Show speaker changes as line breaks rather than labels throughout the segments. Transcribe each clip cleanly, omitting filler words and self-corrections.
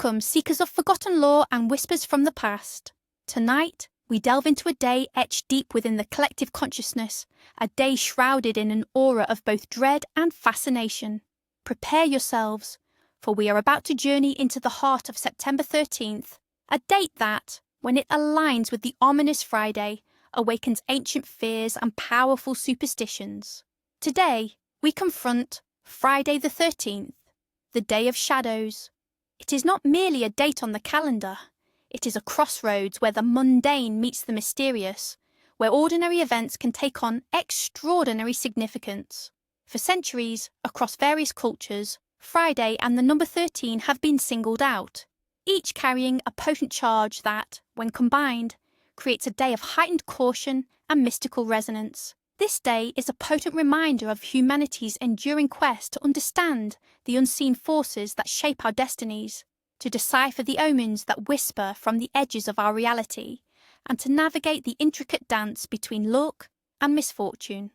Welcome, seekers of forgotten lore and whispers from the past. Tonight, we delve into a day etched deep within the collective consciousness, a day shrouded in an aura of both dread and fascination. Prepare yourselves, for we are about to journey into the heart of September 13th, a date that, when it aligns with the ominous Friday, awakens ancient fears and powerful superstitions. Today, we confront Friday the 13th, the Day of Shadows. It is not merely a date on the calendar. It is a crossroads where the mundane meets the mysterious, where ordinary events can take on extraordinary significance. For centuries, across various cultures, Friday and the number 13 have been singled out, each carrying a potent charge that, when combined, creates a day of heightened caution and mystical resonance. This day is a potent reminder of humanity's enduring quest to understand the unseen forces that shape our destinies, to decipher the omens that whisper from the edges of our reality, and to navigate the intricate dance between luck and misfortune.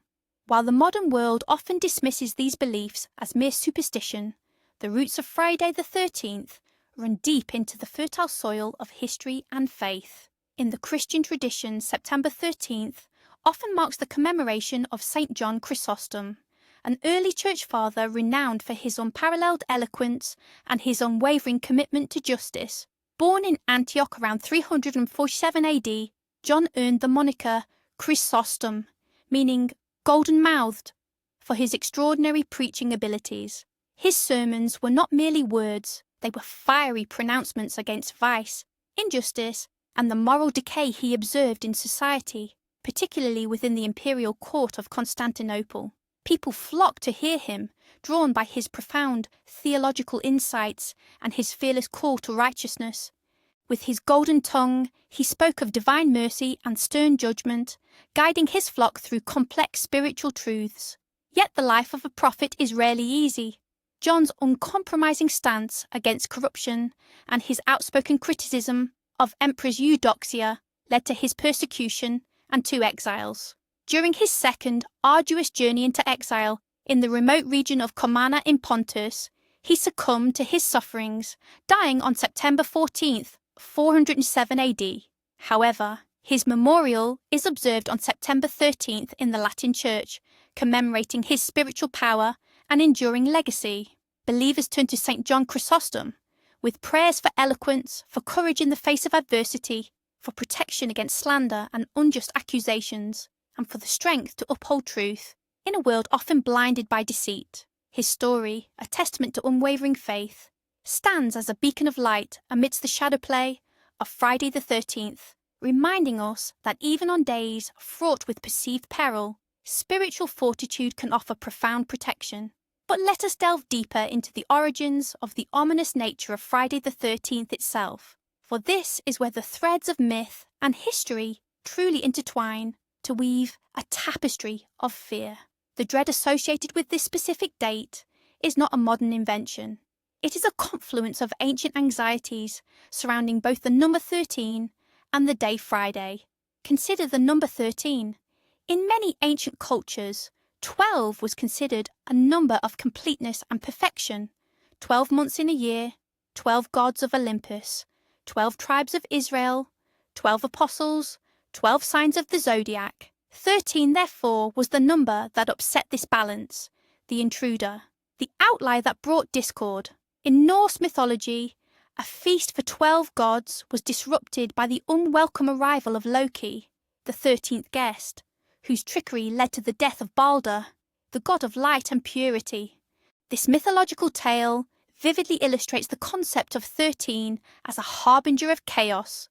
While the modern world often dismisses these beliefs as mere superstition, the roots of Friday the 13th run deep into the fertile soil of history and faith. In the Christian tradition, September 13th often marks the commemoration of St. John Chrysostom, an early church father renowned for his unparalleled eloquence and his unwavering commitment to justice. Born in Antioch around 347 AD, John earned the moniker Chrysostom, meaning golden-mouthed, for his extraordinary preaching abilities. His sermons were not merely words, they were fiery pronouncements against vice, injustice, and the moral decay he observed in society, particularly within the imperial court of Constantinople. People flocked to hear him, drawn by his profound theological insights and his fearless call to righteousness. With his golden tongue, he spoke of divine mercy and stern judgment, guiding his flock through complex spiritual truths. Yet the life of a prophet is rarely easy. John's uncompromising stance against corruption and his outspoken criticism of Empress Eudoxia led to his persecution and 2 exiles. During his second, arduous journey into exile in the remote region of Comana in Pontus, he succumbed to his sufferings, dying on September 14th, 407 AD. However, his memorial is observed on September 13th in the Latin Church, commemorating his spiritual power and enduring legacy. Believers turn to St. John Chrysostom, with prayers for eloquence, for courage in the face of adversity, for protection against slander and unjust accusations, and for the strength to uphold truth in a world often blinded by deceit. His story, a testament to unwavering faith, stands as a beacon of light amidst the shadow play of Friday the 13th, reminding us that even on days fraught with perceived peril, spiritual fortitude can offer profound protection. But let us delve deeper into the origins of the ominous nature of Friday the 13th itself, for this is where the threads of myth and history truly intertwine to weave a tapestry of fear. The dread associated with this specific date is not a modern invention. It is a confluence of ancient anxieties surrounding both the number 13 and the day Friday. Consider the number 13. In many ancient cultures, 12 was considered a number of completeness and perfection. 12 months in a year, 12 gods of Olympus, 12 tribes of Israel, 12 apostles, 12 signs of the zodiac. 13, therefore, was the number that upset this balance, the intruder, the outlier that brought discord. In Norse mythology, a feast for 12 gods was disrupted by the unwelcome arrival of Loki, the 13th guest, whose trickery led to the death of Balder, the god of light and purity. This mythological tale vividly illustrates the concept of 13 as a harbinger of chaos.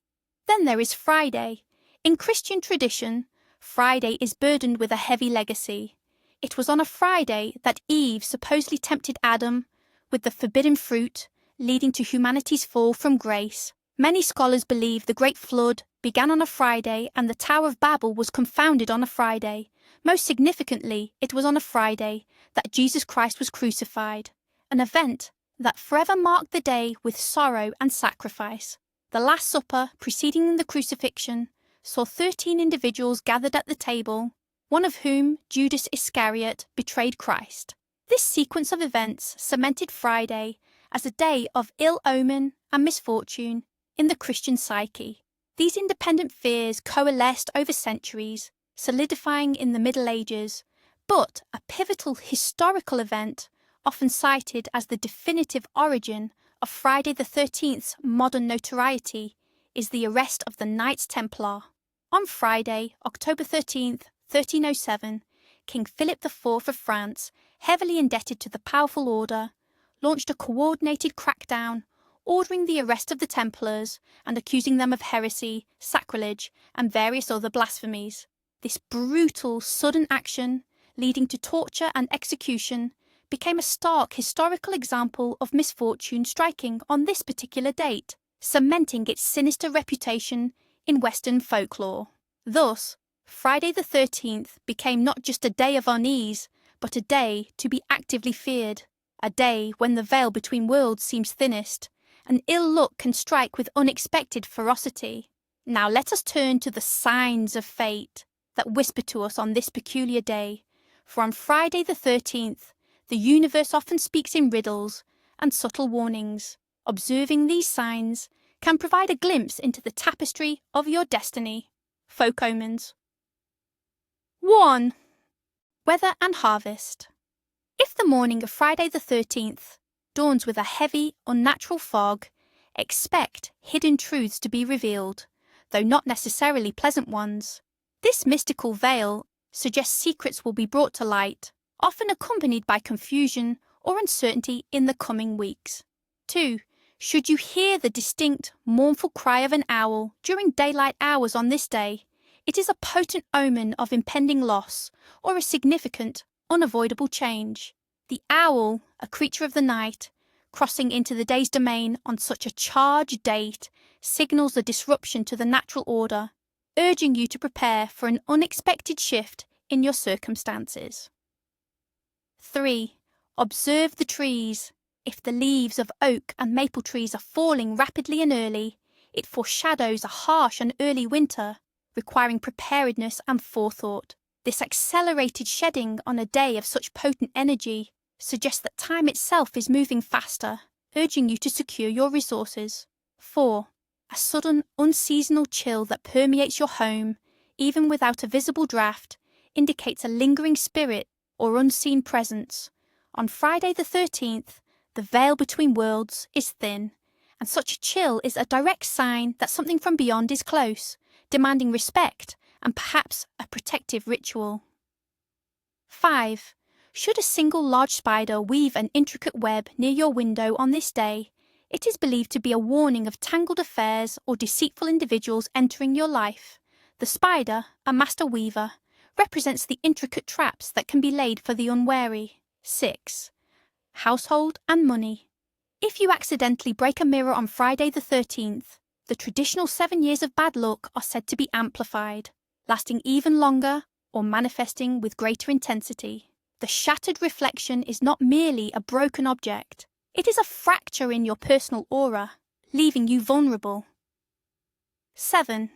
Then there is Friday. In Christian tradition, Friday is burdened with a heavy legacy. It was on a Friday that Eve supposedly tempted Adam with the forbidden fruit, leading to humanity's fall from grace. Many scholars believe the Great Flood began on a Friday and the Tower of Babel was confounded on a Friday. Most significantly, it was on a Friday that Jesus Christ was crucified, an event that forever marked the day with sorrow and sacrifice. The Last Supper, preceding the crucifixion, saw 13 individuals gathered at the table, one of whom, Judas Iscariot, betrayed Christ. This sequence of events cemented Friday as a day of ill omen and misfortune in the Christian psyche. These independent fears coalesced over centuries, solidifying in the Middle Ages, but a pivotal historical event, often cited as the definitive origin of Friday the 13th's modern notoriety, is the arrest of the Knights Templar. On Friday, October 13th, 1307, King Philip IV of France, heavily indebted to the powerful order, launched a coordinated crackdown, ordering the arrest of the Templars and accusing them of heresy, sacrilege, and various other blasphemies. This brutal, sudden action, leading to torture and execution, became a stark historical example of misfortune striking on this particular date, cementing its sinister reputation in Western folklore. Thus, Friday the 13th became not just a day of unease, but a day to be actively feared, a day when the veil between worlds seems thinnest, and ill luck can strike with unexpected ferocity. Now let us turn to the signs of fate that whisper to us on this peculiar day, for on Friday the 13th, the universe often speaks in riddles and subtle warnings. Observing these signs can provide a glimpse into the tapestry of your destiny. Folk Omens. 1. Weather and harvest. If the morning of Friday the 13th dawns with a heavy, unnatural fog, expect hidden truths to be revealed, though not necessarily pleasant ones. This mystical veil suggests secrets will be brought to light, often accompanied by confusion or uncertainty in the coming weeks. 2. Should you hear the distinct, mournful cry of an owl during daylight hours on this day, it is a potent omen of impending loss or a significant, unavoidable change. The owl, a creature of the night, crossing into the day's domain on such a charged date, signals a disruption to the natural order, urging you to prepare for an unexpected shift in your circumstances. 3. Observe the trees. If the leaves of oak and maple trees are falling rapidly and early, it foreshadows a harsh and early winter, requiring preparedness and forethought. This accelerated shedding on a day of such potent energy suggests that time itself is moving faster, urging you to secure your resources. 4. A sudden, unseasonal chill that permeates your home, even without a visible draft, indicates a lingering spirit or unseen presence. On Friday the 13th, the veil between worlds is thin, and such a chill is a direct sign that something from beyond is close, demanding respect and perhaps a protective ritual. 5. Should a single large spider weave an intricate web near your window on this day, it is believed to be a warning of tangled affairs or deceitful individuals entering your life. The spider, a master weaver, represents the intricate traps that can be laid for the unwary. 6. Household and money. If you accidentally break a mirror on Friday the 13th, the traditional 7 years of bad luck are said to be amplified, lasting even longer or manifesting with greater intensity. The shattered reflection is not merely a broken object, it is a fracture in your personal aura, leaving you vulnerable. 7.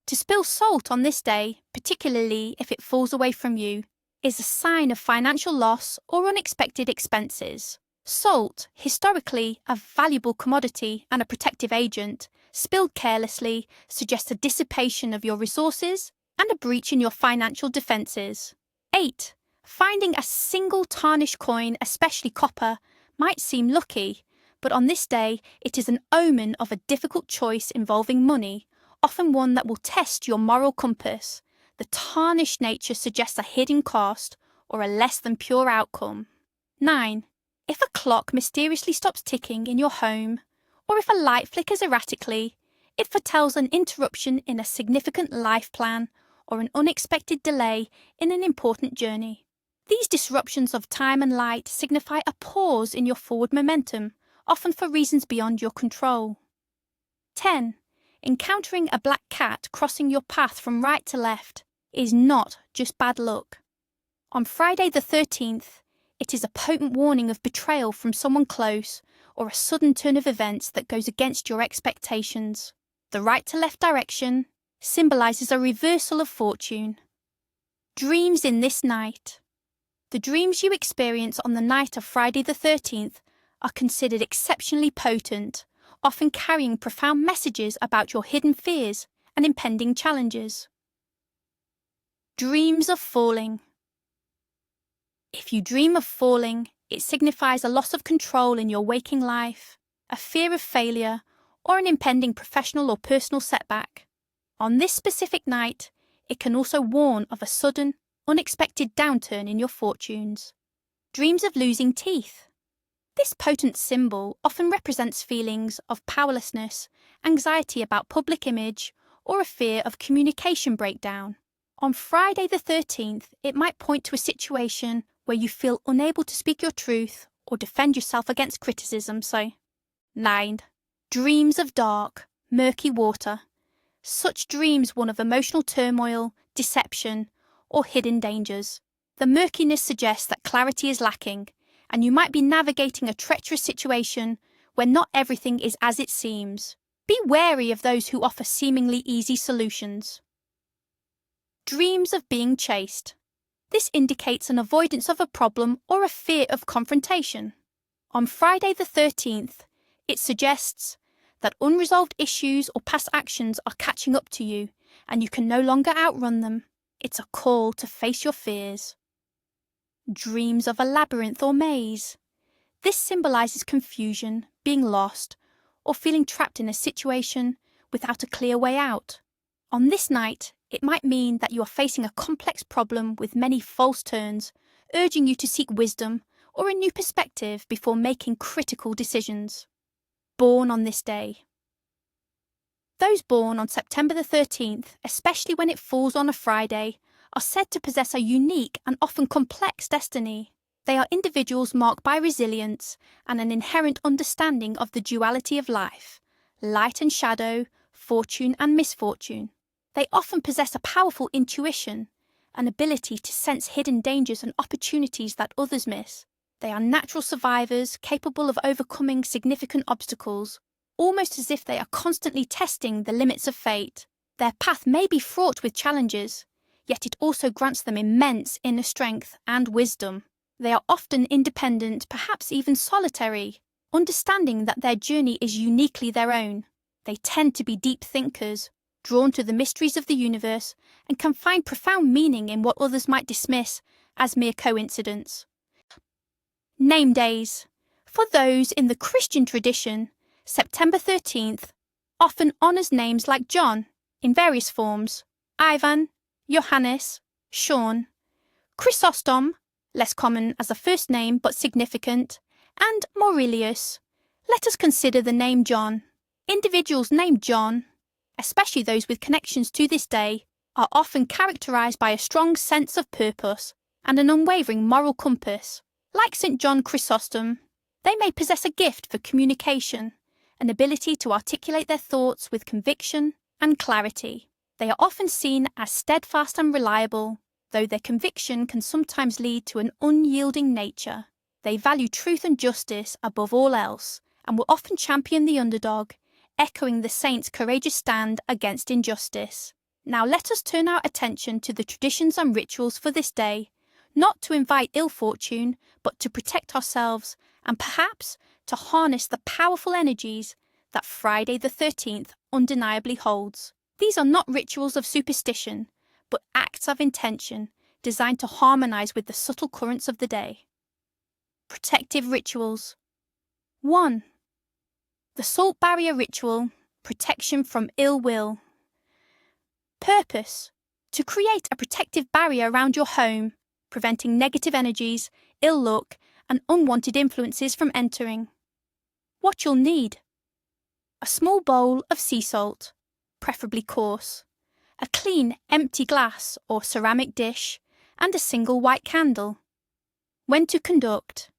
To spill salt on this day, particularly if it falls away from you, is a sign of financial loss or unexpected expenses. Salt, historically a valuable commodity and a protective agent, spilled carelessly suggests a dissipation of your resources and a breach in your financial defences. 8. Finding a single tarnished coin, especially copper, might seem lucky, but on this day it is an omen of a difficult choice involving money, often one that will test your moral compass. The tarnished nature suggests a hidden cost or a less than pure outcome. 9. If a clock mysteriously stops ticking in your home, or if a light flickers erratically, it foretells an interruption in a significant life plan or an unexpected delay in an important journey. These disruptions of time and light signify a pause in your forward momentum, often for reasons beyond your control. 10. Encountering a black cat crossing your path from right to left is not just bad luck. On Friday the 13th, it is a potent warning of betrayal from someone close or a sudden turn of events that goes against your expectations. The right to left direction symbolises a reversal of fortune. Dreams in this night. The dreams you experience on the night of Friday the 13th are considered exceptionally potent, often carrying profound messages about your hidden fears and impending challenges. Dreams of falling. If you dream of falling, it signifies a loss of control in your waking life, a fear of failure, or an impending professional or personal setback. On this specific night, it can also warn of a sudden, unexpected downturn in your fortunes. Dreams of losing teeth. This potent symbol often represents feelings of powerlessness, anxiety about public image, or a fear of communication breakdown. On Friday the 13th, it might point to a situation where you feel unable to speak your truth or defend yourself against criticism. 9. Dreams of dark, murky water. Such dreams warn of emotional turmoil, deception, or hidden dangers. The murkiness suggests that clarity is lacking, and you might be navigating a treacherous situation where not everything is as it seems. Be wary of those who offer seemingly easy solutions. Dreams of being chased. This indicates an avoidance of a problem or a fear of confrontation. On Friday the 13th, it suggests that unresolved issues or past actions are catching up to you and you can no longer outrun them. It's a call to face your fears. Dreams of a labyrinth or maze. This symbolizes confusion, being lost, or feeling trapped in a situation without a clear way out. On this night, it might mean that you are facing a complex problem with many false turns, urging you to seek wisdom or a new perspective before making critical decisions. Born on this day. Those born on September the 13th, especially when it falls on a Friday, are said to possess a unique and often complex destiny. They are individuals marked by resilience and an inherent understanding of the duality of life, light and shadow, fortune and misfortune. They often possess a powerful intuition, an ability to sense hidden dangers and opportunities that others miss. They are natural survivors capable of overcoming significant obstacles, almost as if they are constantly testing the limits of fate. Their path may be fraught with challenges, yet it also grants them immense inner strength and wisdom. They are often independent, perhaps even solitary, understanding that their journey is uniquely their own. They tend to be deep thinkers, drawn to the mysteries of the universe, and can find profound meaning in what others might dismiss as mere coincidence. Name days. For those in the Christian tradition, September 13th often honours names like John, in various forms, Ivan, Johannes, Sean, Chrysostom, less common as a first name but significant, and Maurelius. Let us consider the name John. Individuals named John, especially those with connections to this day, are often characterised by a strong sense of purpose and an unwavering moral compass. Like St. John Chrysostom, they may possess a gift for communication, an ability to articulate their thoughts with conviction and clarity. They are often seen as steadfast and reliable, though their conviction can sometimes lead to an unyielding nature. They value truth and justice above all else, and will often champion the underdog, echoing the saints' courageous stand against injustice. Now let us turn our attention to the traditions and rituals for this day, not to invite ill fortune, but to protect ourselves and perhaps to harness the powerful energies that Friday the 13th undeniably holds. These are not rituals of superstition, but acts of intention designed to harmonise with the subtle currents of the day. Protective rituals. 1. The Salt Barrier Ritual, protection from ill will. Purpose: to create a protective barrier around your home, preventing negative energies, ill luck, and unwanted influences from entering. What you'll need: a small bowl of sea salt, preferably coarse, a clean, empty glass or ceramic dish, and a single white candle. When to conduct: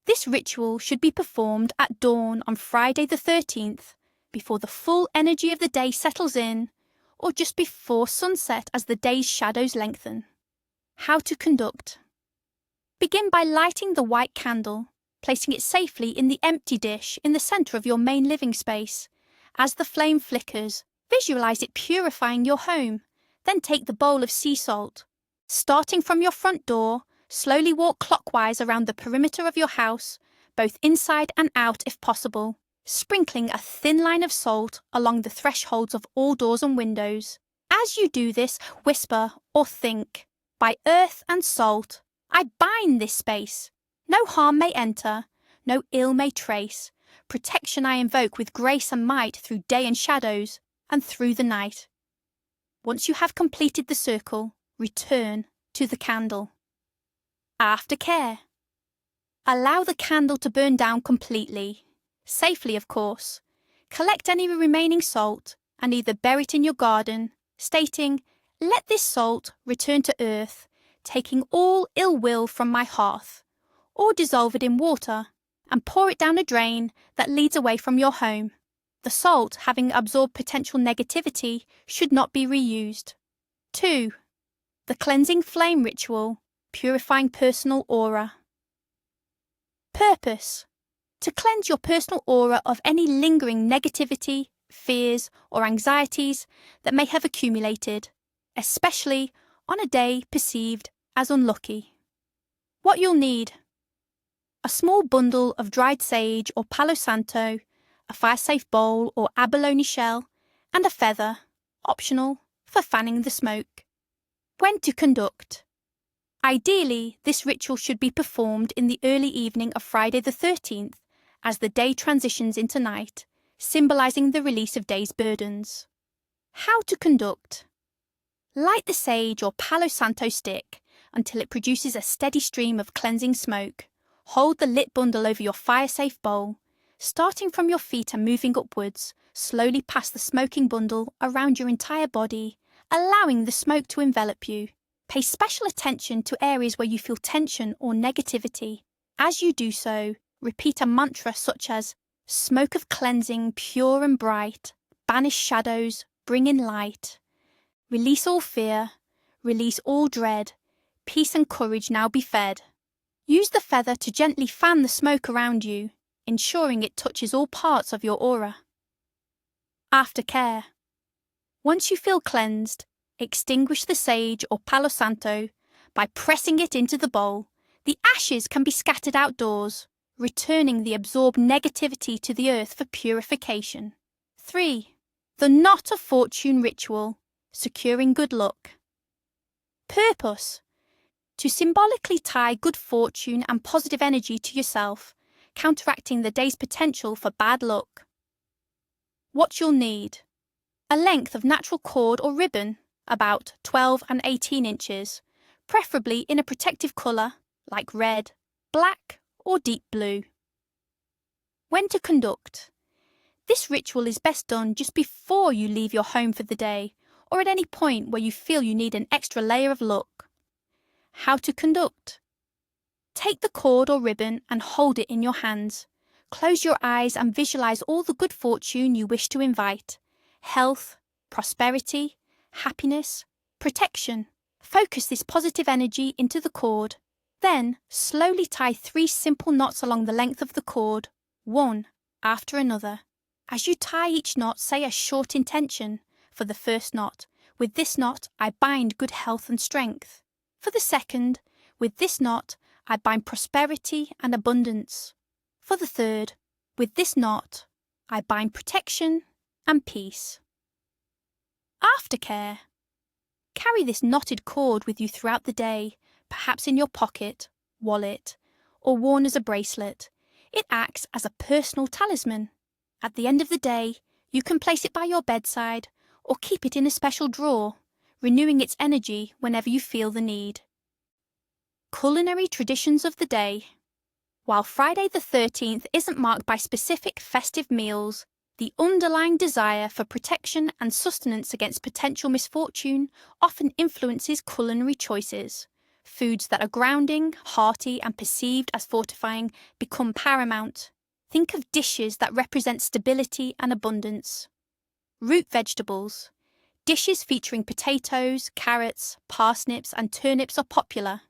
this ritual should be performed at dawn on Friday the 13th, before the full energy of the day settles in, or just before sunset as the day's shadows lengthen. How to conduct: begin by lighting the white candle, placing it safely in the empty dish in the centre of your main living space. As the flame flickers, visualise it purifying your home. Then take the bowl of sea salt. Starting from your front door, slowly walk clockwise around the perimeter of your house, both inside and out if possible. sprinkling a thin line of salt along the thresholds of all doors and windows. As you do this, whisper or think, "By earth and salt, I bind this space. No harm may enter, no ill may trace. Protection I invoke with grace and might through day and shadows, and through the night." Once you have completed the circle, return to the candle. Aftercare. Allow the candle to burn down completely. Safely, of course. Collect any remaining salt and either bury it in your garden, stating, "Let this salt return to earth, taking all ill will from my hearth," or dissolve it in water and pour it down a drain that leads away from your home. The salt, having absorbed potential negativity, should not be reused. 2. The cleansing flame ritual, purifying personal aura. Purpose: to cleanse your personal aura of any lingering negativity, fears, or anxieties that may have accumulated, especially on a day perceived as unlucky. What you'll need: a small bundle of dried sage or palo santo, a fire-safe bowl or abalone shell, and a feather, optional, for fanning the smoke. When to conduct: ideally, this ritual should be performed in the early evening of Friday the 13th, as the day transitions into night, symbolising the release of day's burdens. How to conduct: light the sage or palo santo stick until it produces a steady stream of cleansing smoke. Hold the lit bundle over your fire-safe bowl, starting from your feet and moving upwards, slowly pass the smoking bundle around your entire body, allowing the smoke to envelop you. Pay special attention to areas where you feel tension or negativity. As you do so, repeat a mantra such as, "Smoke of cleansing, pure and bright, banish shadows, bring in light. Release all fear, release all dread, peace and courage now be fed." Use the feather to gently fan the smoke around you, ensuring it touches all parts of your aura. Aftercare. Once you feel cleansed, extinguish the sage or palo santo by pressing it into the bowl. The ashes can be scattered outdoors, returning the absorbed negativity to the earth for purification. 3. The Knot of Fortune ritual, securing good luck. Purpose: to symbolically tie good fortune and positive energy to yourself, counteracting the day's potential for bad luck. What you'll need: a length of natural cord or ribbon, about 12 and 18 inches, preferably in a protective colour like red, black, or deep blue. When to conduct: this ritual is best done just before you leave your home for the day, or at any point where you feel you need an extra layer of luck. How to conduct: take the cord or ribbon and hold it in your hands. Close your eyes and visualise all the good fortune you wish to invite: health, prosperity, happiness, protection. Focus this positive energy into the cord. Then, slowly tie 3 simple knots along the length of the cord, one after another. As you tie each knot, say a short intention. For the first knot: with this knot, I bind good health and strength. For the second: with this knot, I bind prosperity and abundance. For the third: with this knot, I bind protection and peace. Aftercare. Carry this knotted cord with you throughout the day, perhaps in your pocket, wallet, or worn as a bracelet. It acts as a personal talisman. At the end of the day, you can place it by your bedside or keep it in a special drawer, renewing its energy whenever you feel the need. Culinary traditions of the day. While Friday the 13th isn't marked by specific festive meals, the underlying desire for protection and sustenance against potential misfortune often influences culinary choices. Foods that are grounding, hearty, and perceived as fortifying become paramount. Think of dishes that represent stability and abundance. Root vegetables. Dishes featuring potatoes, carrots, parsnips, and turnips are popular.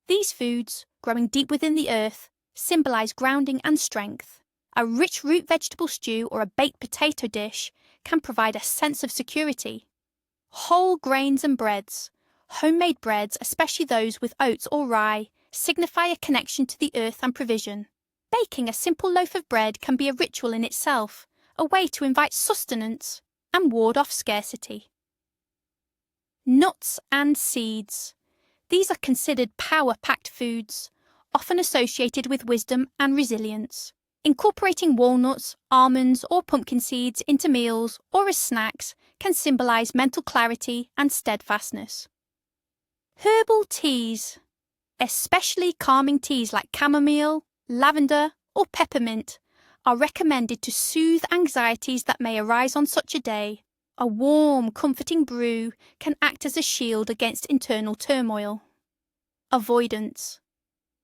These foods, growing deep within the earth, symbolise grounding and strength. A rich root vegetable stew or a baked potato dish can provide a sense of security. Whole grains and breads. Homemade breads, especially those with oats or rye, signify a connection to the earth and provision. Baking a simple loaf of bread can be a ritual in itself, a way to invite sustenance and ward off scarcity. Nuts and seeds. These are considered power-packed foods, often associated with wisdom and resilience. Incorporating walnuts, almonds, or pumpkin seeds into meals or as snacks can symbolize mental clarity and steadfastness. Herbal teas, especially calming teas like chamomile, lavender, or peppermint, are recommended to soothe anxieties that may arise on such a day. A warm, comforting brew can act as a shield against internal turmoil. Avoidance.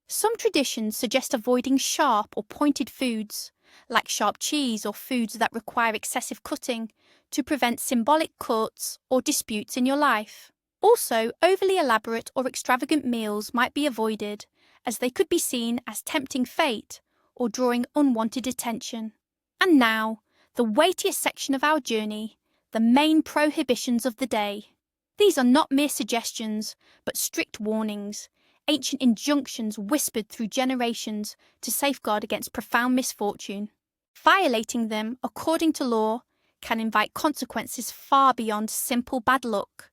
Some traditions suggest avoiding sharp or pointed foods, like sharp cheese or foods that require excessive cutting, to prevent symbolic cuts or disputes in your life. Also, overly elaborate or extravagant meals might be avoided, as they could be seen as tempting fate or drawing unwanted attention. And now, the weightiest section of our journey, the main prohibitions of the day. These are not mere suggestions, but strict warnings, ancient injunctions whispered through generations to safeguard against profound misfortune. Violating them, according to law, can invite consequences far beyond simple bad luck.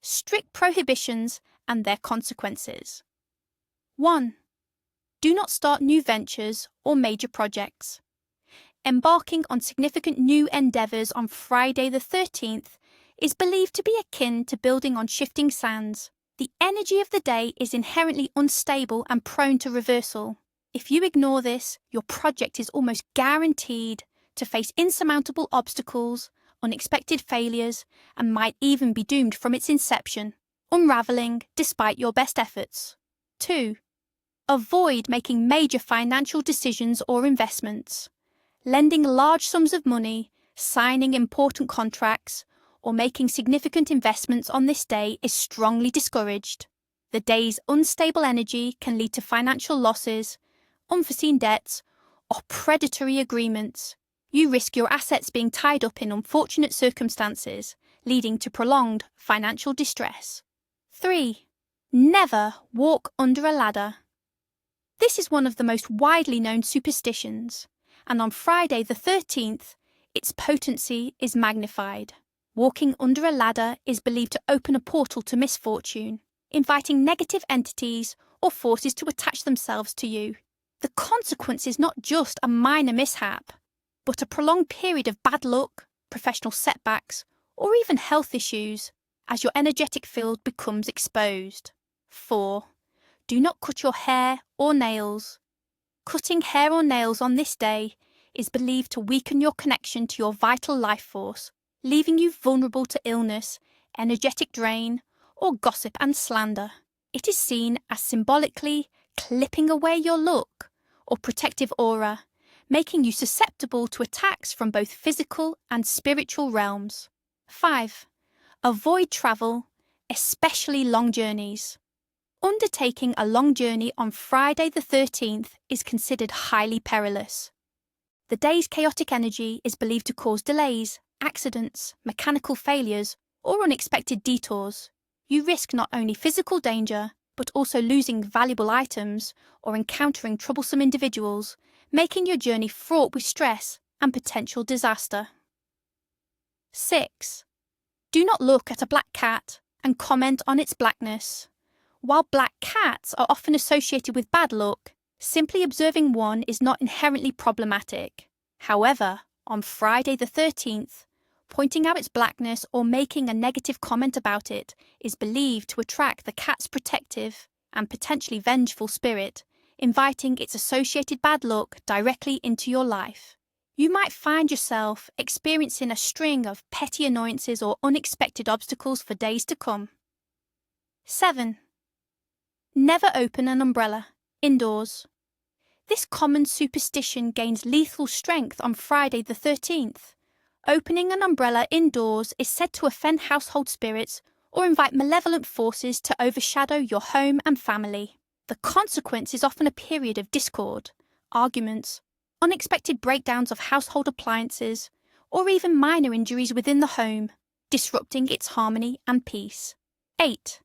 Strict prohibitions and their consequences. 1. Do not start new ventures or major projects. Embarking on significant new endeavours on Friday the 13th is believed to be akin to building on shifting sands. The energy of the day is inherently unstable and prone to reversal. If you ignore this, your project is almost guaranteed to face insurmountable obstacles, unexpected failures, and might even be doomed from its inception, unravelling despite your best efforts. 2. Avoid making major financial decisions or investments. Lending large sums of money, signing important contracts, or making significant investments on this day is strongly discouraged. The day's unstable energy can lead to financial losses, unforeseen debts, or predatory agreements. You risk your assets being tied up in unfortunate circumstances, leading to prolonged financial distress. 3. Never walk under a ladder. This is one of the most widely known superstitions, and on Friday the 13th, its potency is magnified. Walking under a ladder is believed to open a portal to misfortune, inviting negative entities or forces to attach themselves to you. The consequence is not just a minor mishap, but a prolonged period of bad luck, professional setbacks, or even health issues, as your energetic field becomes exposed. 4. Do not cut your hair or nails. Cutting hair or nails on this day is believed to weaken your connection to your vital life force, leaving you vulnerable to illness, energetic drain, or gossip and slander. It is seen as symbolically clipping away your look or protective aura, making you susceptible to attacks from both physical and spiritual realms. 5. Avoid travel, especially long journeys. Undertaking a long journey on Friday the 13th is considered highly perilous. The day's chaotic energy is believed to cause delays, accidents, mechanical failures, or unexpected detours. You risk not only physical danger, but also losing valuable items or encountering troublesome individuals, making your journey fraught with stress and potential disaster. 6. Do not look at a black cat and comment on its blackness. While black cats are often associated with bad luck, simply observing one is not inherently problematic. However, on Friday the 13th, pointing out its blackness or making a negative comment about it is believed to attract the cat's protective and potentially vengeful spirit, inviting its associated bad luck directly into your life. You might find yourself experiencing a string of petty annoyances or unexpected obstacles for days to come. 7. Never open an umbrella indoors. This common superstition gains lethal strength on Friday the 13th. Opening an umbrella indoors is said to offend household spirits or invite malevolent forces to overshadow your home and family. The consequence is often a period of discord, arguments, unexpected breakdowns of household appliances, or even minor injuries within the home, disrupting its harmony and peace. 8.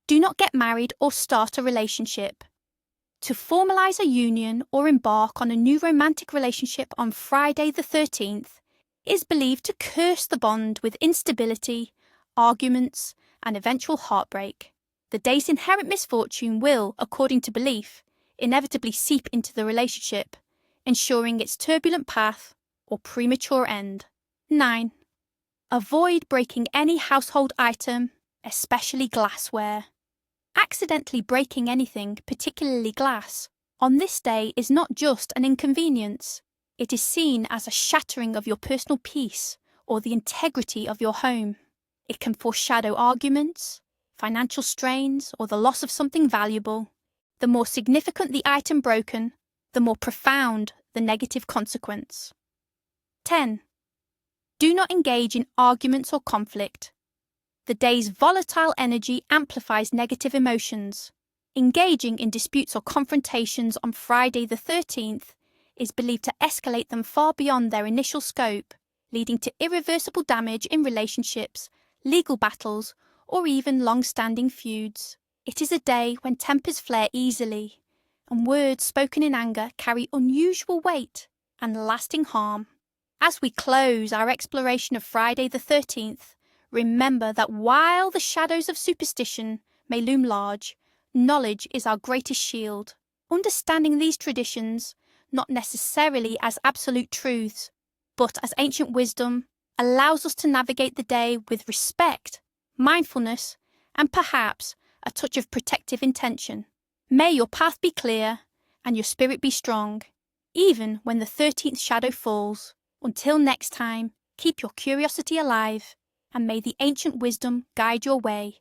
Do not get married or start a relationship. To formalise a union or embark on a new romantic relationship on Friday the 13th is believed to curse the bond with instability, arguments, and eventual heartbreak. The day's inherent misfortune will, according to belief, inevitably seep into the relationship, ensuring its turbulent path or premature end. 9. Avoid breaking any household item, especially glassware. Accidentally breaking anything, particularly glass, on this day is not just an inconvenience. It is seen as a shattering of your personal peace or the integrity of your home. It can foreshadow arguments, financial strains, or the loss of something valuable. The more significant the item broken, the more profound the negative consequence. 10. Do not engage in arguments or conflict. The day's volatile energy amplifies negative emotions. Engaging in disputes or confrontations on Friday the 13th is believed to escalate them far beyond their initial scope, leading to irreversible damage in relationships, legal battles, or even long-standing feuds. It is a day when tempers flare easily, and words spoken in anger carry unusual weight and lasting harm. As we close our exploration of Friday the 13th, remember that while the shadows of superstition may loom large, knowledge is our greatest shield. Understanding these traditions, not necessarily as absolute truths, but as ancient wisdom, allows us to navigate the day with respect, mindfulness, and perhaps a touch of protective intention. May your path be clear and your spirit be strong, even when the 13th shadow falls. Until next time, keep your curiosity alive, and may the ancient wisdom guide your way.